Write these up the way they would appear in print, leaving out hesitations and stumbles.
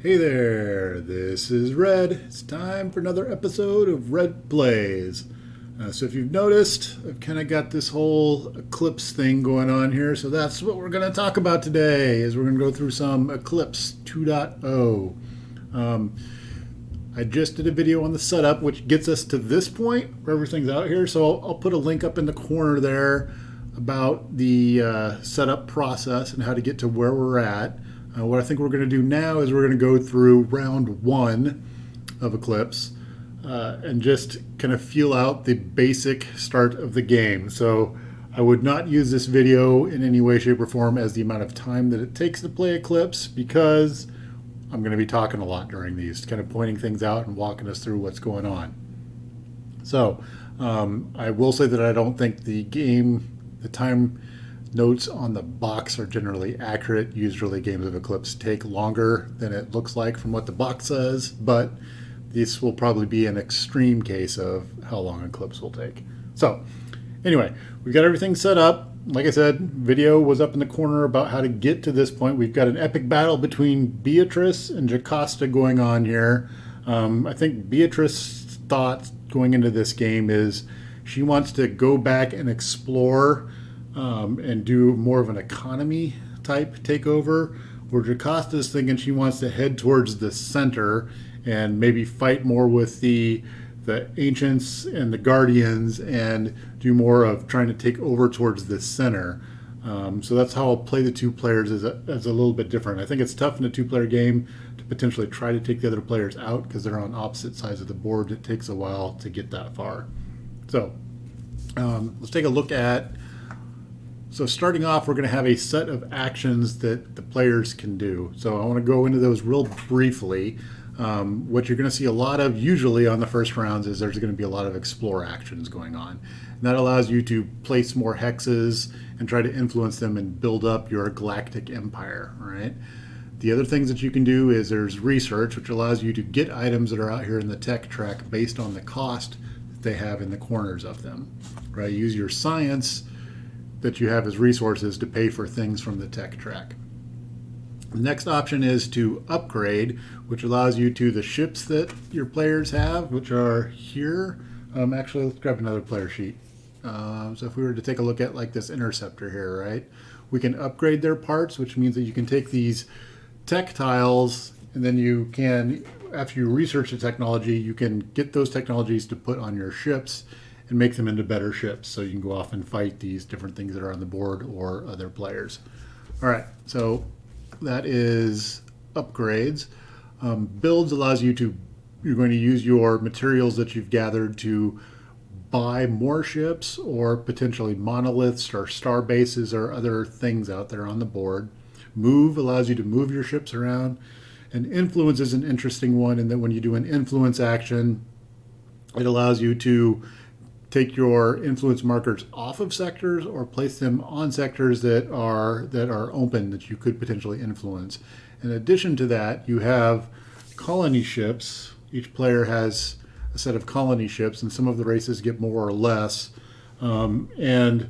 Hey there, this is Red. It's time for another episode of Red Plays. So if you've noticed, I've kind of got this whole Eclipse thing going on here. So that's what we're going to talk about today. Is we're going to go through some Eclipse 2.0. I just did a video on the setup, which gets us to this point where everything's out here. So I'll put a link up in the corner there about the setup process and how to get to where we're at. What I think we're going to do now is we're going to go through round one of Eclipse and just kind of feel out the basic start of the game. So I would not use this video in any way, shape, or form as the amount of time that it takes to play Eclipse, because I'm going to be talking a lot during these, kind of pointing things out and walking us through what's going on. So I will say that I don't think the time notes on the box are generally accurate. Usually games of Eclipse take longer than it looks like from what the box says, but this will probably be an extreme case of how long Eclipse will take. So anyway, we've got everything set up. Like I said, video was up in the corner about how to get to this point. We've got an epic battle between Beatrice and Jocosta going on here. I think Beatrice's thoughts going into this game is she wants to go back and explore and do more of an economy type takeover, where Jocosta's thinking she wants to head towards the center and maybe fight more with the ancients and the guardians and do more of trying to take over towards the center. So that's how I'll play the two players as a little bit different. I think it's tough in a two-player game to potentially try to take the other players out because they're on opposite sides of the board. It takes a while to get that far. So let's take a look at. So starting off, we're going to have a set of actions that the players can do. So I want to go into those real briefly. What you're going to see a lot of usually on the first rounds is there's going to be a lot of explore actions going on. And that allows you to place more hexes and try to influence them and build up your galactic empire, right? The other things that you can do is there's research, which allows you to get items that are out here in the tech track based on the cost that they have in the corners of them, right? Use your science that you have as resources to pay for things from the tech track. The next option is to upgrade, which allows you to the ships that your players have, which are here. Actually, let's grab another player sheet. So if we were to take a look at like this interceptor here, right? We can upgrade their parts, which means that you can take these tech tiles and then you can, after you research the technology, you can get those technologies to put on your ships and make them into better ships, so you can go off and fight these different things that are on the board or other players. All right, so that is upgrades. Builds allows you to, you're going to use your materials that you've gathered to buy more ships or potentially monoliths or star bases or other things out there on the board. Move allows you to move your ships around. And influence is an interesting one in that when you do an influence action, it allows you to take your influence markers off of sectors or place them on sectors that are open that you could potentially influence. In addition to that, you have colony ships. Each player has a set of colony ships, and some of the races get more or less. The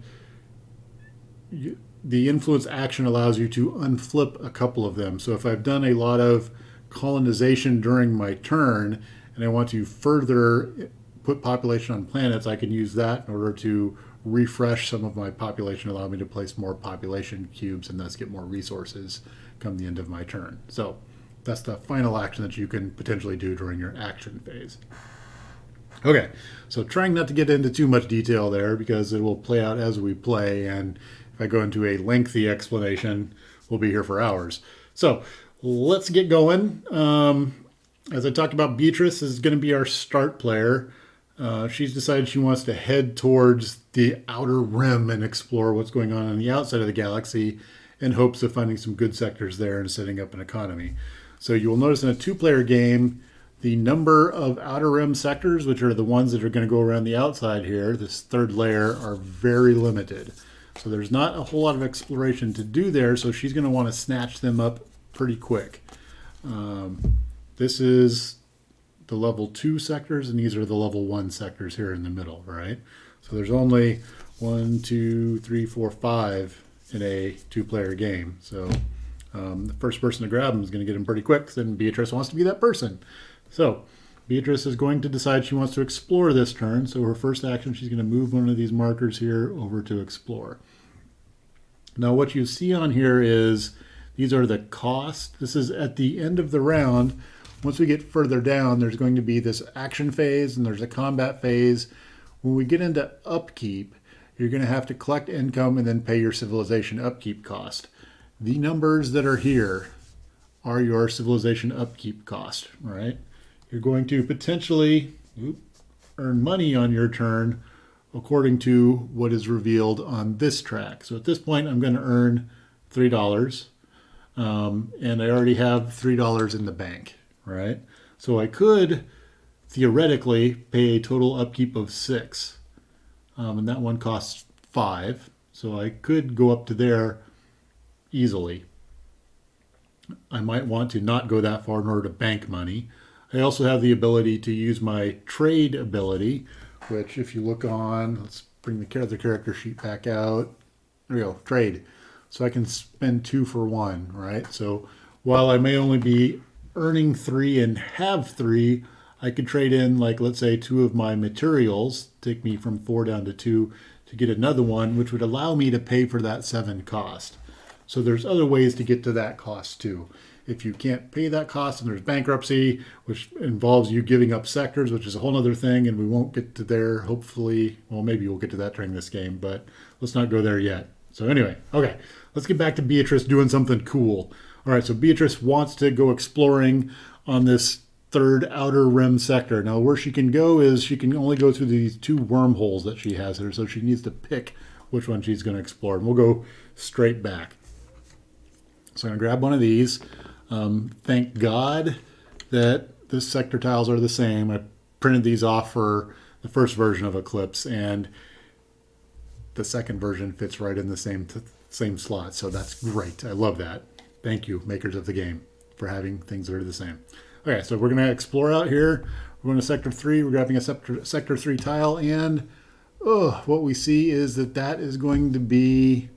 influence action allows you to unflip a couple of them. So if I've done a lot of colonization during my turn and I want to further put population on planets, I can use that in order to refresh some of my population, allow me to place more population cubes and thus get more resources come the end of my turn. So that's the final action that you can potentially do during your action phase. Okay, so trying not to get into too much detail there because it will play out as we play, and if I go into a lengthy explanation, we'll be here for hours. So let's get going. As I talked about, Beatrice is going to be our start player. She's decided she wants to head towards the outer rim and explore what's going on the outside of the galaxy in hopes of finding some good sectors there and setting up an economy. So you will notice in a two-player game, the number of outer rim sectors, which are the ones that are going to go around the outside here, this third layer, are very limited. So there's not a whole lot of exploration to do there, so she's going to want to snatch them up pretty quick. This is the level 2 sectors, and these are the level 1 sectors here in the middle, right? So there's only 1, 2, 3, 4, 5 in a two-player game. So The first person to grab them is going to get them pretty quick, then Beatrice wants to be that person. So Beatrice is going to decide she wants to explore this turn, so her first action, she's going to move one of these markers here over to explore. Now what you see on here is these are the costs. This is at the end of the round. Once we get further down, there's going to be this action phase and there's a combat phase. When we get into upkeep, you're going to have to collect income and then pay your civilization upkeep cost. The numbers that are here are your civilization upkeep cost, right? You're going to potentially earn money on your turn according to what is revealed on this track. So at this point, I'm going to earn $3, and I already have $3 in the bank, right? So I could theoretically pay a total upkeep of 6, and that one costs 5. So I could go up to there easily. I might want to not go that far in order to bank money. I also have the ability to use my trade ability, which if you look on, let's bring the other character sheet back out. There we go, trade. So I can spend 2 for 1, right? So while I may only be earning 3 and have 3, I could trade in, like, let's say 2 of my materials, take me from 4 down to 2 to get another one, which would allow me to pay for that 7 cost. So there's other ways to get to that cost too. If you can't pay that cost, and there's bankruptcy, which involves you giving up sectors, which is a whole other thing, and we won't get to there, hopefully. Well, maybe we'll get to that during this game, but let's not go there yet. So anyway, okay, let's get back to Beatrice doing something cool. All right, so Beatrice wants to go exploring on this third outer rim sector. Now, where she can go is she can only go through these 2 wormholes that she has here, so she needs to pick which one she's going to explore. And we'll go straight back. So I'm going to grab one of these. Thank God that the sector tiles are the same. I printed these off for the first version of Eclipse, and the second version fits right in the same slot. So that's great. I love that. Thank you, makers of the game, for having things that are the same. Okay, so we're going to explore out here. We're going to Sector 3. We're grabbing a Sector 3 tile, and what we see is that is going to be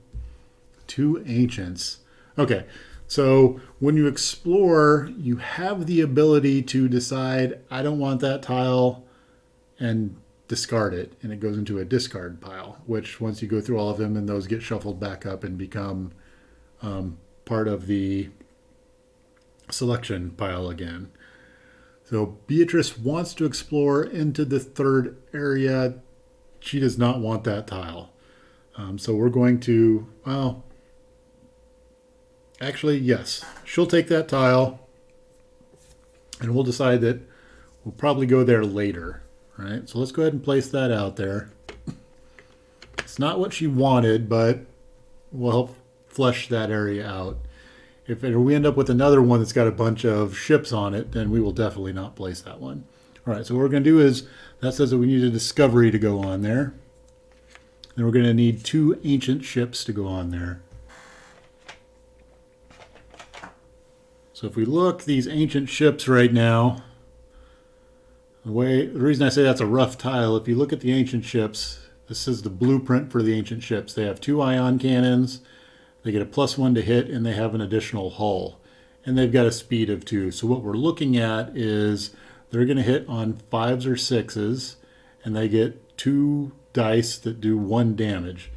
2 ancients. Okay, so when you explore, you have the ability to decide, I don't want that tile, and discard it, and it goes into a discard pile, which once you go through all of them, and those get shuffled back up and become part of the selection pile again. So Beatrice wants to explore into the third area. She does not want that tile. So we're going to, well, actually, yes, she'll take that tile, and we'll decide that we'll probably go there later, right? So let's go ahead and place that out there. It's not what she wanted, but we'll help flesh that area out. If we end up with another one that's got a bunch of ships on it, then we will definitely not place that one. All right, so what we're going to do is, that says that we need a discovery to go on there. And we're going to need 2 ancient ships to go on there. So if we look, these ancient ships right now, the reason I say that's a rough tile, if you look at the ancient ships, this is the blueprint for the ancient ships. They have 2 ion cannons, they get a +1 to hit, and they have an additional hull. And they've got a speed of 2. So what we're looking at is they're going to hit on 5s or 6s, and they get 2 dice that do 1 damage.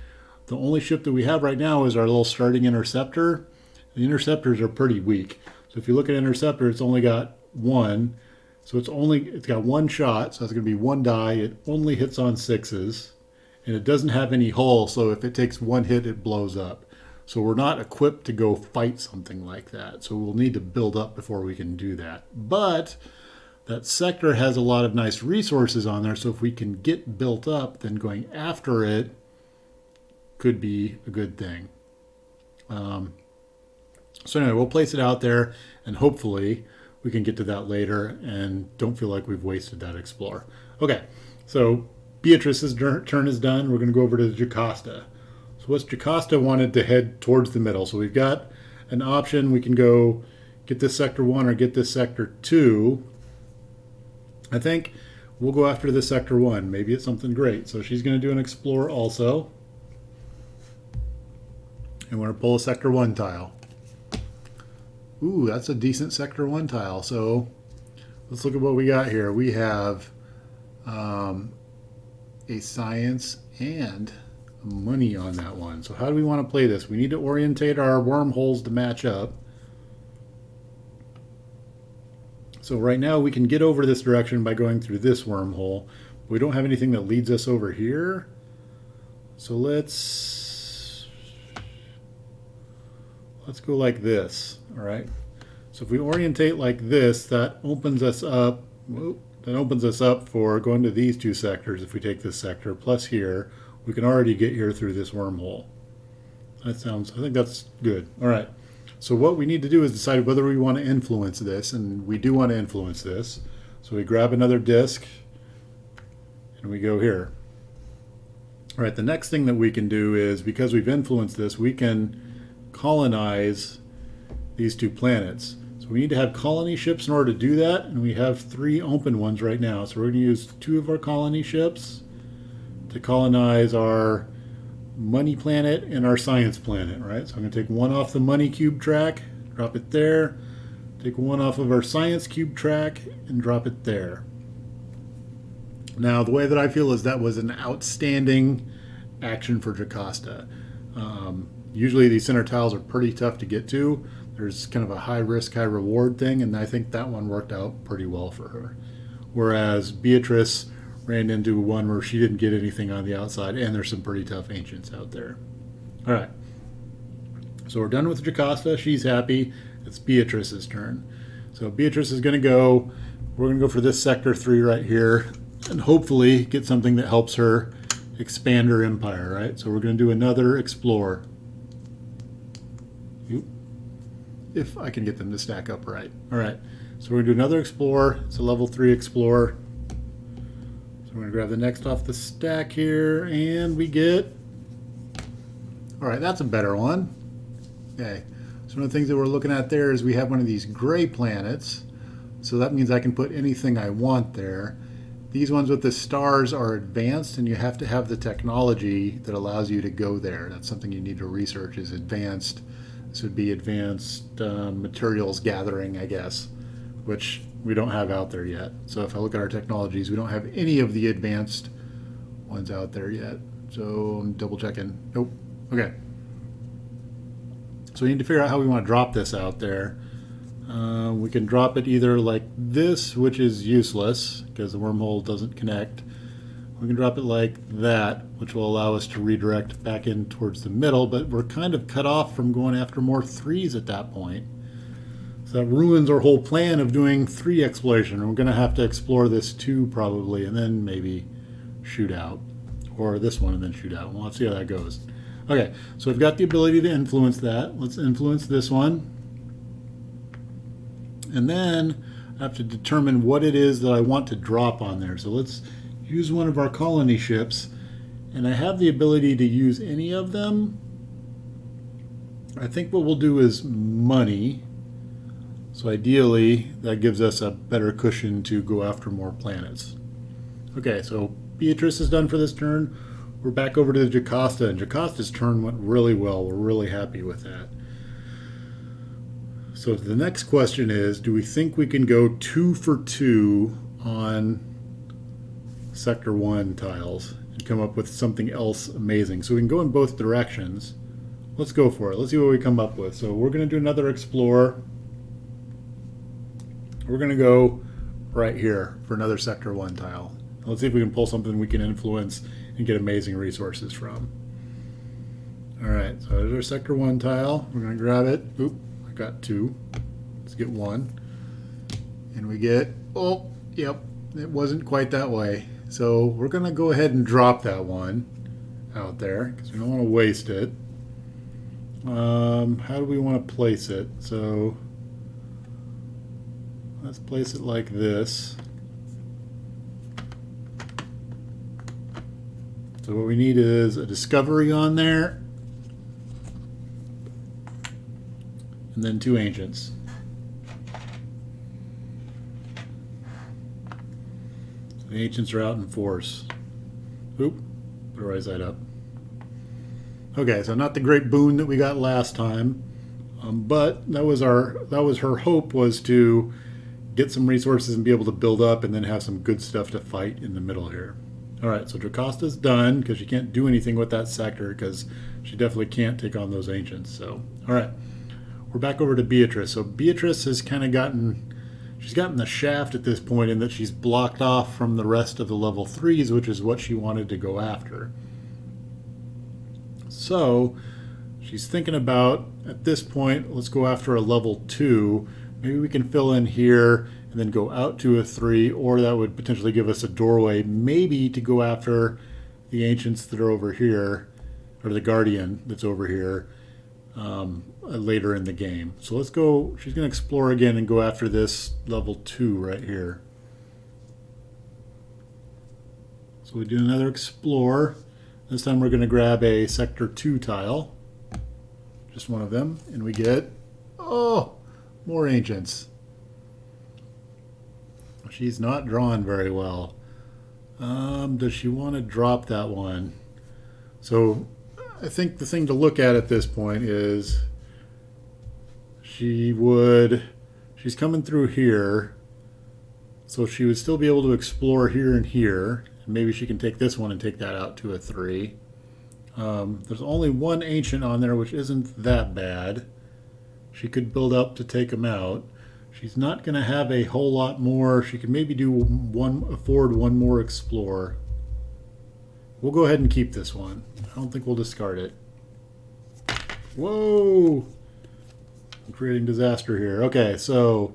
The only ship that we have right now is our little starting interceptor. The interceptors are pretty weak. So if you look at interceptor, it's only got 1. So it's got 1 shot, so it's going to be 1 die. It only hits on 6s, and it doesn't have any hull, so if it takes 1 hit, it blows up. So we're not equipped to go fight something like that. So we'll need to build up before we can do that. But that sector has a lot of nice resources on there, so if we can get built up, then going after it could be a good thing. So anyway, we'll place it out there, and hopefully we can get to that later and don't feel like we've wasted that explore. Okay, so Beatrice's turn is done. We're going to go over to Jocosta. So what's Jocosta wanted to head towards the middle. So we've got an option. We can go get this Sector 1 or get this Sector 2. I think we'll go after this Sector 1. Maybe it's something great. So she's going to do an explore also. And we're going to pull a Sector 1 tile. Ooh, that's a decent Sector 1 tile. So let's look at what we got here. We have a science and money on that one. So how do we want to play this? We need to orientate our wormholes to match up. So right now we can get over this direction by going through this wormhole. We don't have anything that leads us over here. So let's go like this. All right. So if we orientate like this, that opens us up. Whoop, that opens us up for going to these two sectors. If we take this sector plus here, we can already get here through this wormhole. That sounds, I think that's good. All right. So what we need to do is decide whether we want to influence this, and we do want to influence this. So we grab another disk and we go here. All right, the next thing that we can do is, because we've influenced this, we can colonize these two planets. So we need to have colony ships in order to do that, and we have 3 open ones right now. So we're going to use 2 of our colony ships to colonize our money planet and our science planet, right? So I'm going to take one off the money cube track, drop it there. Take one off of our science cube track and drop it there. Now, the way that I feel is that was an outstanding action for Jocosta. Usually these center tiles are pretty tough to get to. There's kind of a high risk, high reward thing, and I think that one worked out pretty well for her. Whereas Beatrice ran into one where she didn't get anything on the outside, and there's some pretty tough ancients out there. All right. So we're done with Jocosta. She's happy. It's Beatrice's turn. So Beatrice is going to go. We're going to go for this sector 3 right here, and hopefully get something that helps her expand her empire, right? So we're going to do another explore. If I can get them to stack up right. All right. So we're going to do another explore. It's a level 3 explore. So we're going to grab the next off the stack here, and we get. All right, that's a better one. Okay. So one of the things that we're looking at there is we have one of these gray planets. So that means I can put anything I want there. These ones with the stars are advanced, and you have to have the technology that allows you to go there. That's something you need to research, is advanced. This would be advanced materials gathering, I guess, which we don't have out there yet. So if I look at our technologies, we don't have any of the advanced ones out there yet. So I'm double checking. Nope. Okay. So we need to figure out how we want to drop this out there. We can drop it either like this, which is useless because the wormhole doesn't connect. We can drop it like that, which will allow us to redirect back in towards the middle, but we're kind of cut off from going after more 3s at that point. So that ruins our whole plan of doing 3 exploration. We're going to have to explore this 2 probably, and then maybe shoot out. Or this one and then shoot out. Well, let's see how that goes. Okay, so we've got the ability to influence that. Let's influence this one. And then I have to determine what it is that I want to drop on there. So let's use one of our colony ships. And I have the ability to use any of them. I think what we'll do is money. So ideally, that gives us a better cushion to go after more planets. Okay, so Beatrice is done for this turn. We're back over to Jocosta, and Jocosta's turn went really well. We're really happy with that. So the next question is, do we think we can go 2 for 2 on Sector 1 tiles and come up with something else amazing? So we can go in both directions. Let's go for it. Let's see what we come up with. So we're going to do another explore. We're going to go right here for another Sector 1 tile. Let's see if we can pull something we can influence and get amazing resources from. All right, so there's our Sector 1 tile. We're going to grab it. Oop, I got 2. Let's get 1. And we get, oh, yep, it wasn't quite that way. So we're going to go ahead and drop that one out there because we don't want to waste it. How do we want to place it? So let's place it like this. So what we need is a discovery on there, and then 2 ancients. So the ancients are out in force. Oop, put our right side up. Okay, so not the great boon that we got last time. But that was her hope, was to get some resources and be able to build up and then have some good stuff to fight in the middle here. All right, so Jocosta's done because she can't do anything with that sector because she definitely can't take on those ancients. So, all right, we're back over to Beatrice. So Beatrice has kind of she's gotten the shaft at this point in that she's blocked off from the rest of the level 3s, which is what she wanted to go after. So she's thinking about, at this point, let's go after a level 2. Maybe we can fill in here and then go out to a 3, or that would potentially give us a doorway, maybe to go after the ancients that are over here, or the guardian that's over here, later in the game. So let's go, she's going to explore again and go after this level 2 right here. So we do another explore. This time we're going to grab a sector 2 tile. Just one of them. And we get, oh, more ancients. She's not drawn very well. Does she want to drop that one? So I think the thing to look at this point is she's coming through here, so she would still be able to explore here and here. And maybe she can take this one and take that out to a 3. There's only one ancient on there, which isn't that bad. She could build up to take them out. She's not going to have a whole lot more. She could maybe afford one more explore. We'll go ahead and keep this one. I don't think we'll discard it. Whoa! I'm creating disaster here. Okay, so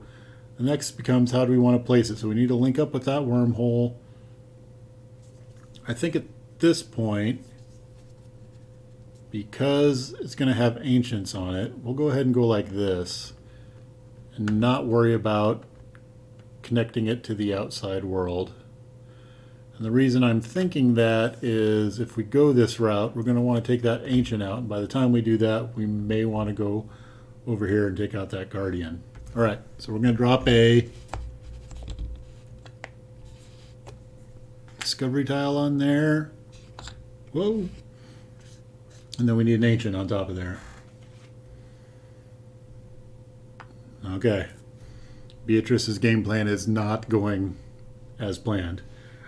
the next becomes, how do we want to place it? So we need to link up with that wormhole. I think at this point, because it's going to have ancients on it, we'll go ahead and go like this and not worry about connecting it to the outside world. And the reason I'm thinking that is, if we go this route, we're going to want to take that ancient out, and by the time we do that, we may want to go over here and take out that guardian. All right, so we're going to drop a discovery tile on there. Whoa. And then we need an ancient on top of there. Okay. Beatrice's game plan is not going as planned.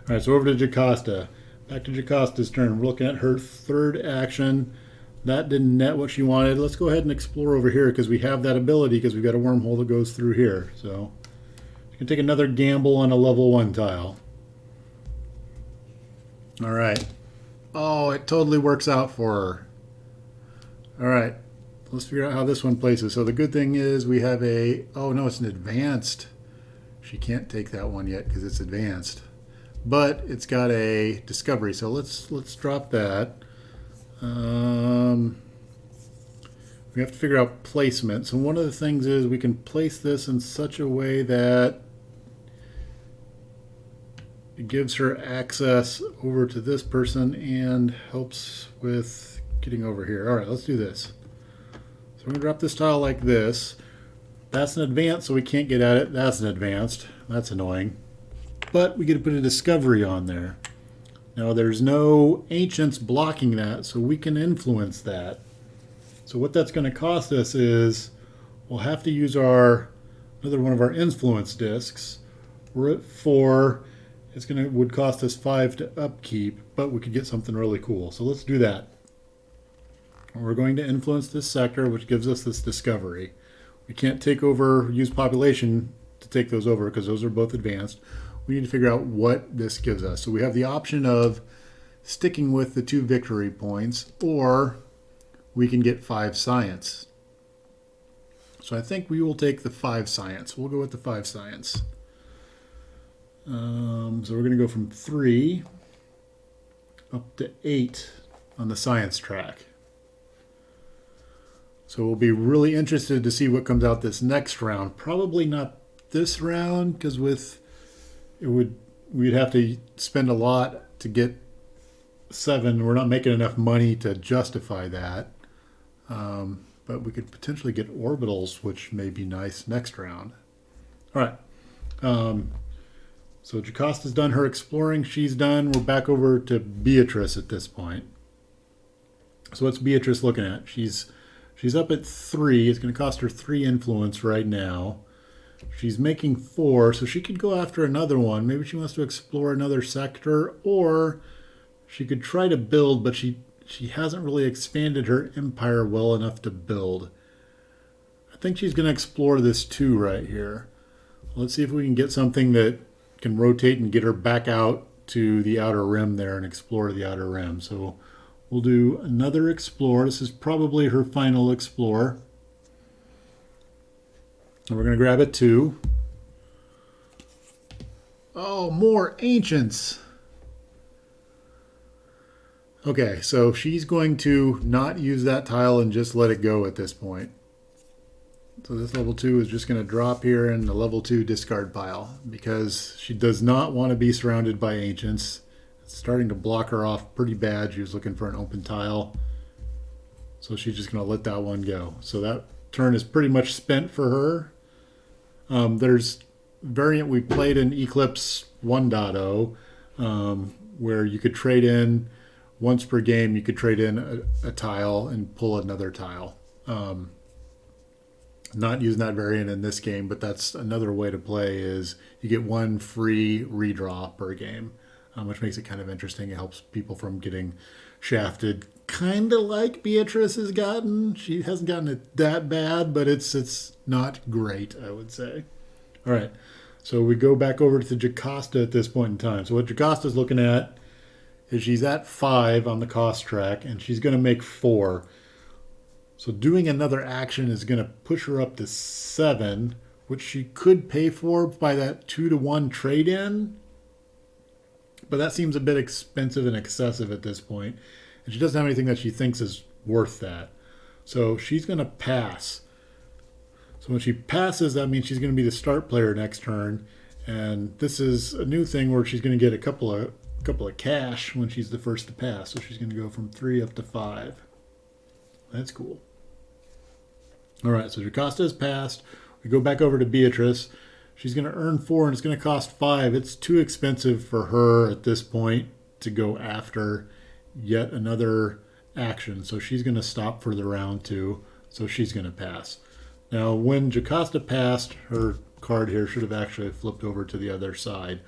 All right, so over to Jocosta. Back to Jocosta's turn. We're looking at her third action. That didn't net what she wanted. Let's go ahead and explore over here because we have that ability, because we've got a wormhole that goes through here. So you can take another gamble on a level 1 tile. All right. Oh, it totally works out for her. All right. Let's figure out how this one places. So the good thing is we have oh no, it's an advanced. She can't take that one yet because it's advanced. But it's got a discovery. So let's drop that. We have to figure out placement. So one of the things is we can place this in such a way that it gives her access over to this person and helps with getting over here. All right, let's do this. So we're going to drop this tile like this. That's an advanced, so we can't get at it. That's an advanced. That's annoying. But we get to put a discovery on there. Now there's no ancients blocking that, so we can influence that. So what that's going to cost us is we'll have to use another one of our influence discs. We're at 4. Would cost us 5 to upkeep, but we could get something really cool. So let's do that. We're going to influence this sector, which gives us this discovery. We can't use population to take those over because those are both advanced. We need to figure out what this gives us. So we have the option of sticking with the 2 victory points, or we can get 5 science. So I think we will take the 5 science. We'll go with the 5 science. So we're going to go from 3 up to 8 on the science track. So we'll be really interested to see what comes out this next round. Probably not this round, because we'd have to spend a lot to get 7. We're not making enough money to justify that. But we could potentially get orbitals, which may be nice next round. All right. So Jocosta's done her exploring. She's done. We're back over to Beatrice at this point. So what's Beatrice looking at? She's She's up at 3. It's going to cost her 3 influence right now. She's making 4, so she could go after another one. Maybe she wants to explore another sector, or she could try to build, but she hasn't really expanded her empire well enough to build. I think she's going to explore this 2 right here. Let's see if we can get something that can rotate and get her back out to the outer rim there and explore the outer rim. So we'll do another explore. This is probably her final explore. And we're going to grab a 2. Oh, more ancients. Okay, so she's going to not use that tile and just let it go at this point. So this level 2 is just going to drop here in the level 2 discard pile because she does not want to be surrounded by ancients. It's starting to block her off pretty bad. She was looking for an open tile. So she's just going to let that one go. So that turn is pretty much spent for her. There's a variant we played in Eclipse 1.0 where you could trade in once per game. You could trade in a tile and pull another tile. Not using that variant in this game, but that's another way to play is you get 1 free redraw per game, which makes it kind of interesting. It helps people from getting shafted, kind of like Beatrice has gotten. She hasn't gotten it that bad, but it's not great, I would say. All right, so we go back over to Jocosta at this point in time. So what Jocosta's looking at is she's at 5 on the cost track, and she's going to make 4. So doing another action is going to push her up to 7, which she could pay for by that 2-to-1 trade-in. But that seems a bit expensive and excessive at this point. And she doesn't have anything that she thinks is worth that. So she's going to pass. So when she passes, that means she's going to be the start player next turn. And this is a new thing where she's going to get a couple of cash when she's the first to pass. So she's going to go from 3 up to 5. That's cool. All right, so Jocosta has passed. We go back over to Beatrice. She's going to earn 4, and it's going to cost 5. It's too expensive for her at this point to go after yet another action. So she's going to stop for the round 2. So she's going to pass. Now, when Jocosta passed, her card here should have actually flipped over to the other side.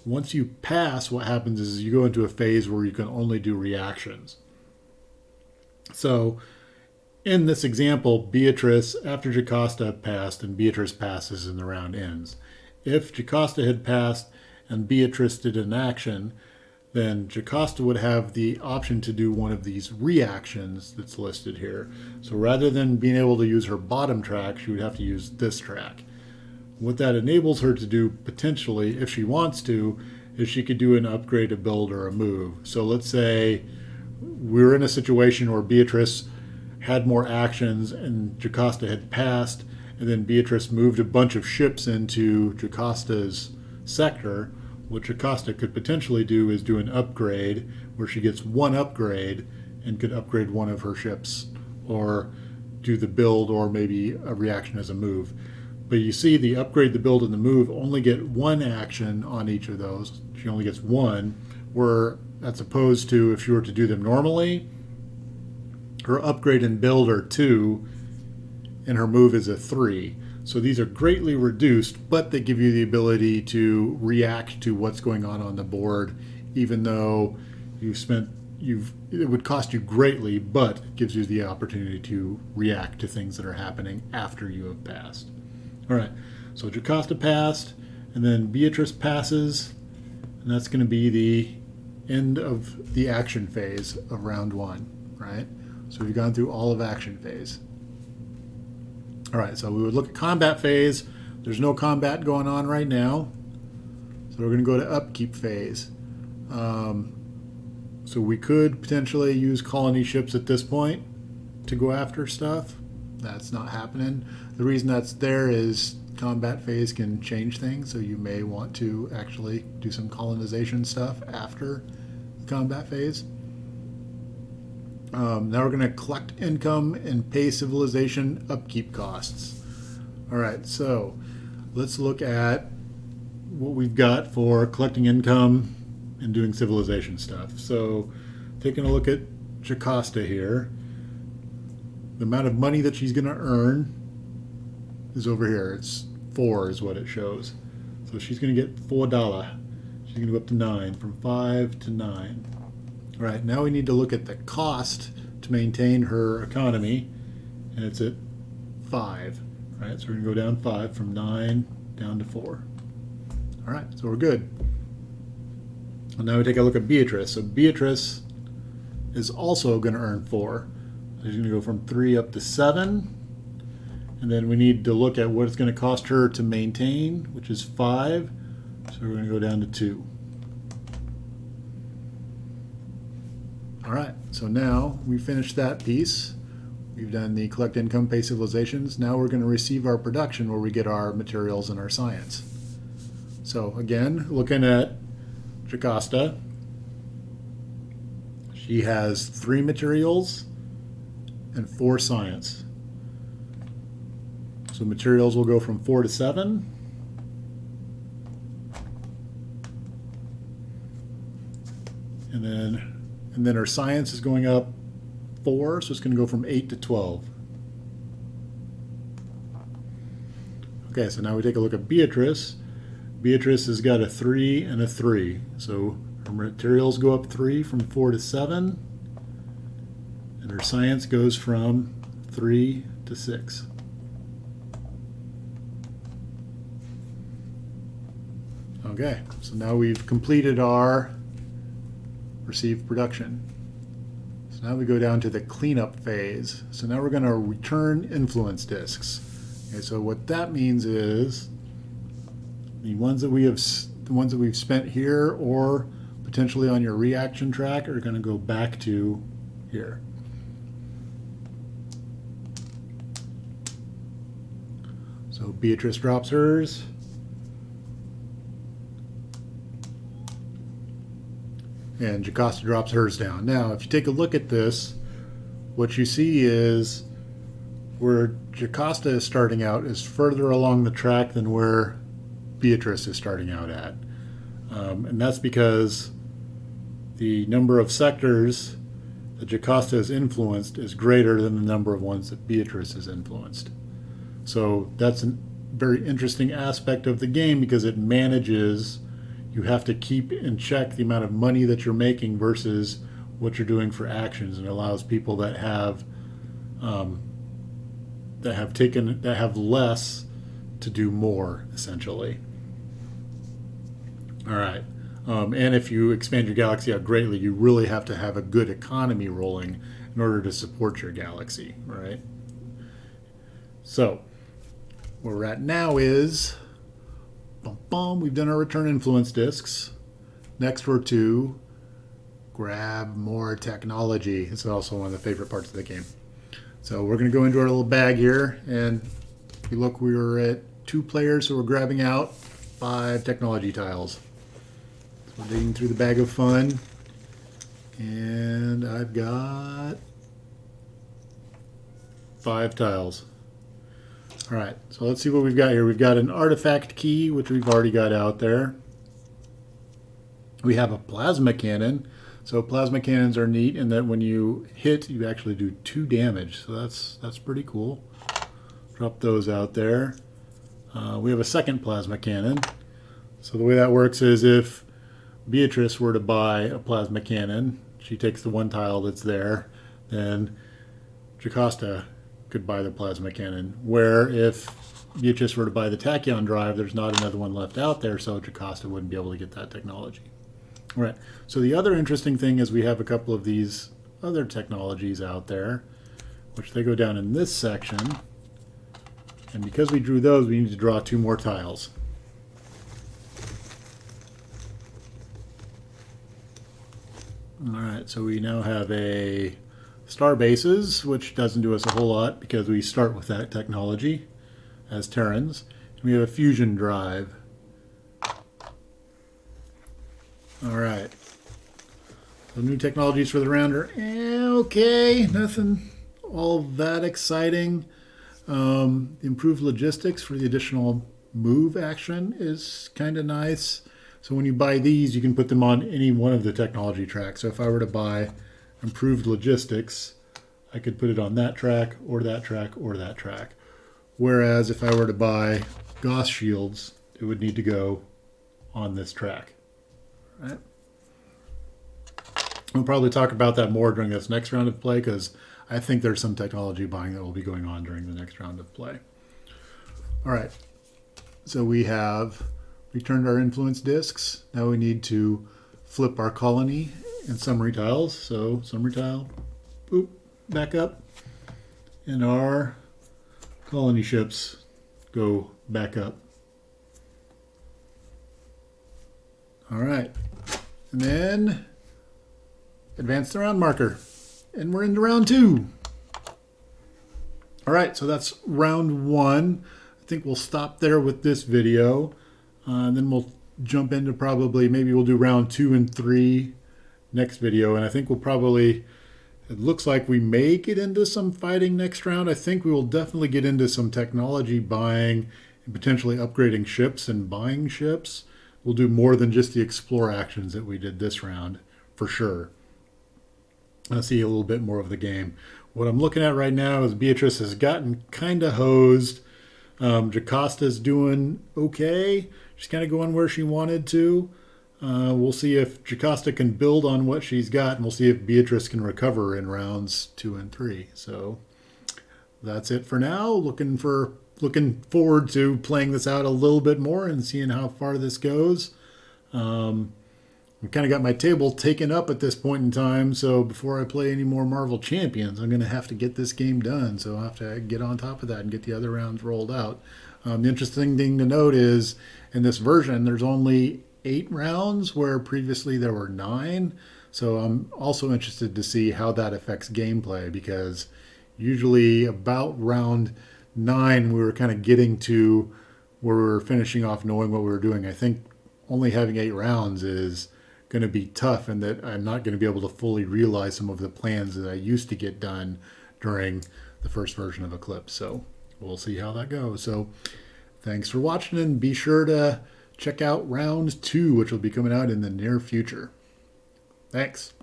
Once you pass, what happens is you go into a phase where you can only do reactions. So in this example, Beatrice, after Jocosta passed, and Beatrice passes and the round ends. If Jocosta had passed and Beatrice did an action, then Jocosta would have the option to do one of these reactions that's listed here. So rather than being able to use her bottom track, she would have to use this track. What that enables her to do potentially, if she wants to, is she could do an upgrade, a build, or a move. So let's say we're in a situation where Beatrice had more actions and Jocosta had passed, and then Beatrice moved a bunch of ships into Jocosta's sector. What Jocosta could potentially do is do an upgrade where she gets 1 upgrade and could upgrade one of her ships, or do the build, or maybe a reaction as a move. But you see the upgrade, the build, and the move only get 1 action on each of those. She only gets 1, where that's opposed to if you were to do them normally, her upgrade and build are 2, and her move is a 3. So these are greatly reduced, but they give you the ability to react to what's going on the board, even though it would cost you greatly, but it gives you the opportunity to react to things that are happening after you have passed. All right, so Jocosta passed, and then Beatrice passes, and that's going to be the end of the action phase of round 1, right? So we've gone through all of action phase. All right, so we would look at combat phase. There's no combat going on right now. So we're going to go to upkeep phase. So we could potentially use colony ships at this point to go after stuff. That's not happening. The reason that's there is combat phase can change things, so you may want to actually do some colonization stuff after the combat phase. Now we're going to collect income and pay civilization upkeep costs. All right, so let's look at what we've got for collecting income and doing civilization stuff. So taking a look at Jocosta here, the amount of money that she's going to earn is over here. It's 4 is what it shows. So she's going to get $4. She's going to go up to 9, from 5 to 9. All right, now we need to look at the cost to maintain her economy, and it's at 5. All right, so we're going to go down 5, from 9 down to 4. All right, so we're good. And now we take a look at Beatrice. So Beatrice is also going to earn 4. She's going to go from 3 up to 7. And then we need to look at what it's going to cost her to maintain, which is 5. So we're going to go down to 2. All right, so now we finished that piece. We've done the collect income, pay civilizations. Now we're going to receive our production where we get our materials and our science. So again, looking at Jocosta, she has 3 materials and 4 science. So materials will go from 4 to 7. And then her science is going up 4, so it's going to go from 8 to 12. Okay, so now we take a look at Beatrice. Beatrice has got a 3 and a 3. So her materials go up 3 from 4 to 7. And her science goes from 3 to 6. Okay, so now we've completed our received production. So now we go down to the cleanup phase. So now we're going to return influence disks. Okay, so what that means is the ones that we've spent here or potentially on your reaction track are going to go back to here. So Beatrice drops hers. And Jocosta drops hers down. Now, if you take a look at this, what you see is where Jocosta is starting out is further along the track than where Beatrice is starting out at. And that's because the number of sectors that Jocosta has influenced is greater than the number of ones that Beatrice has influenced. So that's a very interesting aspect of the game because it manages. You have to keep in check the amount of money that you're making versus what you're doing for actions, and it allows people that have less to do more, essentially. All right, and if you expand your galaxy out greatly, you really have to have a good economy rolling in order to support your galaxy, right? So where we're at now is. We've done our return influence disks. Next we're to grab more technology. It's also one of the favorite parts of the game. So we're going to go into our little bag here, and if you look, we were at 2 players, so we're grabbing out 5 technology tiles. So we're digging through the bag of fun, and I've got 5 tiles. All right, so let's see what we've got here. We've got an artifact key, which we've already got out there. We have a plasma cannon. So plasma cannons are neat in that when you hit, you actually do 2 damage. So that's pretty cool. Drop those out there. We have a second plasma cannon. So the way that works is if Beatrice were to buy a plasma cannon, she takes the 1 tile that's there, then Jocosta could buy the plasma cannon, where if Beatrice were to buy the tachyon drive, there's not another one left out there, so Jocosta wouldn't be able to get that technology. All right, so the other interesting thing is we have a couple of these other technologies out there, which they go down in this section, and because we drew those, we need to draw 2 more tiles. All right, so we now have a star bases, which doesn't do us a whole lot because we start with that technology as Terrans. And we have a fusion drive. All right. So new technologies for the rounder. Okay, nothing all that exciting. The improved logistics for the additional move action is kind of nice. So when you buy these, you can put them on any one of the technology tracks. So if I were to buy improved logistics, I could put it on that track or that track or that track. Whereas if I were to buy Gauss shields, it would need to go on this track. Right? We'll probably talk about that more during this next round of play because I think there's some technology buying that will be going on during the next round of play. All right, so we have returned our influence discs. Now we need to flip our colony and summary tiles. So summary tile, boop, back up, and our colony ships go back up. All right, and then advance the round marker, and we're into round 2. All right, so that's round 1. I think we'll stop there with this video, and then we'll jump into maybe we'll do round 2 and 3 next video, and I think we'll probably, it looks like we may get into some fighting next round. I think we will definitely get into some technology buying and potentially upgrading ships and buying ships. We'll do more than just the explore actions that we did this round, for sure. I'll see a little bit more of the game. What I'm looking at right now is Beatrice has gotten kind of hosed. Jocosta's doing okay. She's kind of going where she wanted to. We'll see if Jocosta can build on what she's got, and we'll see if Beatrice can recover in rounds 2 and 3. So that's it for now. Looking forward to playing this out a little bit more and seeing how far this goes. I've kind of got my table taken up at this point in time, so before I play any more Marvel Champions, I'm going to have to get this game done. So I'll have to get on top of that and get the other rounds rolled out. The interesting thing to note is in this version, there's only 8 rounds where previously there were 9. So I'm also interested to see how that affects gameplay, because usually about round 9 we were kind of getting to where we were finishing off knowing what we were doing. I think only having 8 rounds is going to be tough, and that I'm not going to be able to fully realize some of the plans that I used to get done during the first version of Eclipse. So we'll see how that goes. So thanks for watching, and be sure to check out round 2, which will be coming out in the near future. Thanks.